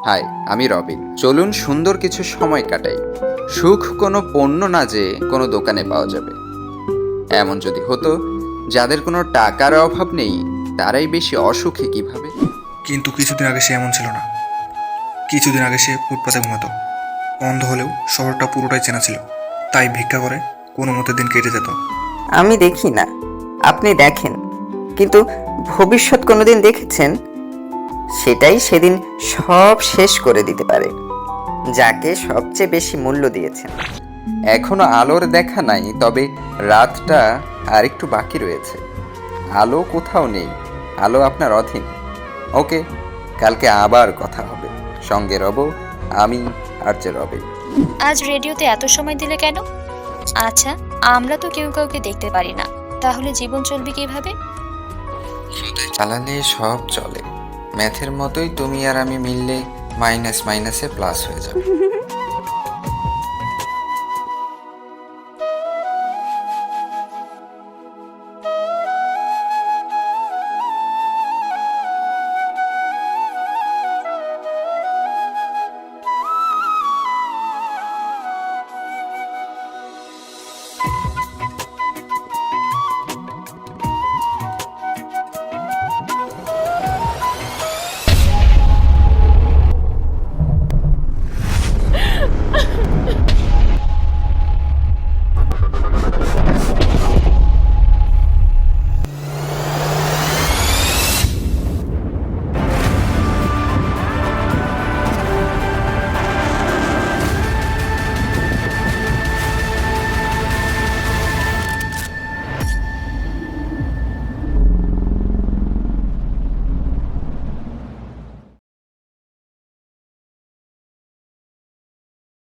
High, আমি রবিন। চলুন সুন্দর কিছু সময় কাটাই। সুখ কোনো পণ্য না যে কোনো দোকানে পাওয়া যাবে। এমন যদি হতো, যাদের কোনো টাকার অভাব নেই তারাই বেশি অসুখী কিভাবে? কিন্তু কিছুদিন আগে সে এমন ছিল না। কিছুদিন আগে সে ফুটপাতে ঘুমাতো। অন্ধ হলেও শহরটা পুরোটাই চেনা ছিল, তাই ভিক্ষা করে কোনো মতে দিন কেটে যেত। আমি দেখি না, আপনি দেখেন, কিন্তু ভবিষ্যৎ কোনোদিন দেখেছেন? সেটাই সেদিন সব শেষ করে দিতে পারে, যাকে সবচেয়ে বেশি মূল্য দিয়েছেন। এখনো আলোর দেখা নাই, তবে রাতটা আরেকটু বাকি রয়েছে। আলো কোথাও নেই, আলো আপনার অধীন। ওকে, কালকে আবার কথা হবে। সঙ্গে রব আমি, আর যে রবিন। আজ রেডিওতে এত সময় দিলে কেন? আচ্ছা, আমরা তো কেউ কাউকে দেখতে পারি না, তাহলে জীবন চলবে কিভাবে? চালালে সব চলে। ম্যাথের মতোই তুমি আর আমি মিললে মাইনাস মাইনাসে প্লাস হয়ে যাবে।